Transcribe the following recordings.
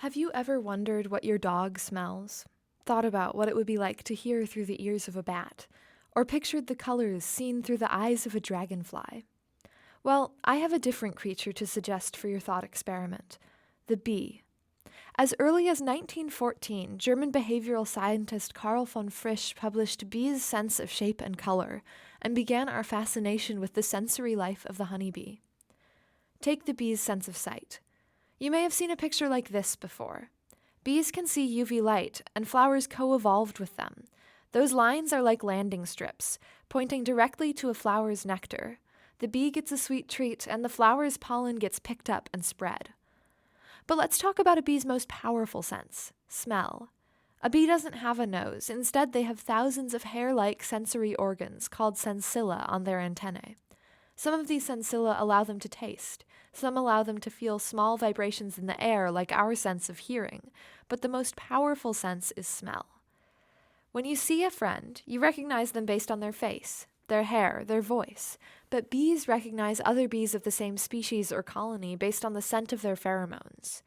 Have you ever wondered what your dog smells? Thought about what it would be like to hear through the ears of a bat? Or pictured the colors seen through the eyes of a dragonfly? Well, I have a different creature to suggest for your thought experiment: the bee. As early as 1914, German behavioral scientist Karl von Frisch published Bees' Sense of Shape and Color and began our fascination with the sensory life of the honeybee. Take the bee's sense of sight. You may have seen a picture like this before. Bees can see UV light, and flowers co-evolved with them. Those lines are like landing strips, pointing directly to a flower's nectar. The bee gets a sweet treat, and the flower's pollen gets picked up and spread. But let's talk about a bee's most powerful sense: smell. A bee doesn't have a nose. Instead, they have thousands of hair-like sensory organs called sensilla on their antennae. Some of these sensilla allow them to taste. Some allow them to feel small vibrations in the air like our sense of hearing, but the most powerful sense is smell. When you see a friend, you recognize them based on their face, their hair, their voice, but bees recognize other bees of the same species or colony based on the scent of their pheromones.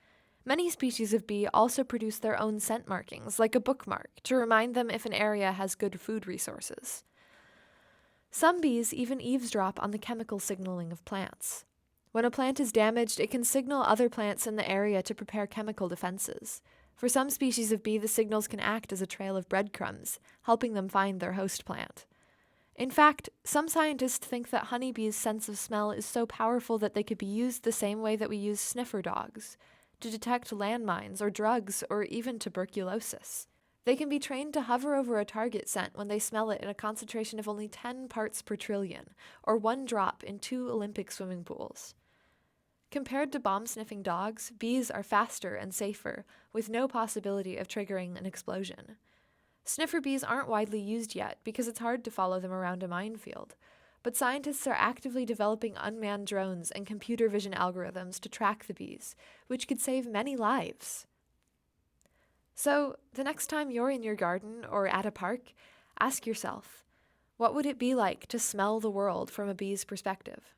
Many species of bee also produce their own scent markings, like a bookmark, to remind them if an area has good food resources. Some bees even eavesdrop on the chemical signaling of plants. When a plant is damaged, it can signal other plants in the area to prepare chemical defenses. For some species of bee, the signals can act as a trail of breadcrumbs, helping them find their host plant. In fact, some scientists think that honeybees' sense of smell is so powerful that they could be used the same way that we use sniffer dogs, to detect landmines or drugs or even tuberculosis. They can be trained to hover over a target scent when they smell it in a concentration of only 10 parts per trillion, or 1 drop in 2 Olympic swimming pools. Compared to bomb-sniffing dogs, bees are faster and safer, with no possibility of triggering an explosion. Sniffer bees aren't widely used yet because it's hard to follow them around a minefield, but scientists are actively developing unmanned drones and computer vision algorithms to track the bees, which could save many lives. So, the next time you're in your garden or at a park, ask yourself, what would it be like to smell the world from a bee's perspective?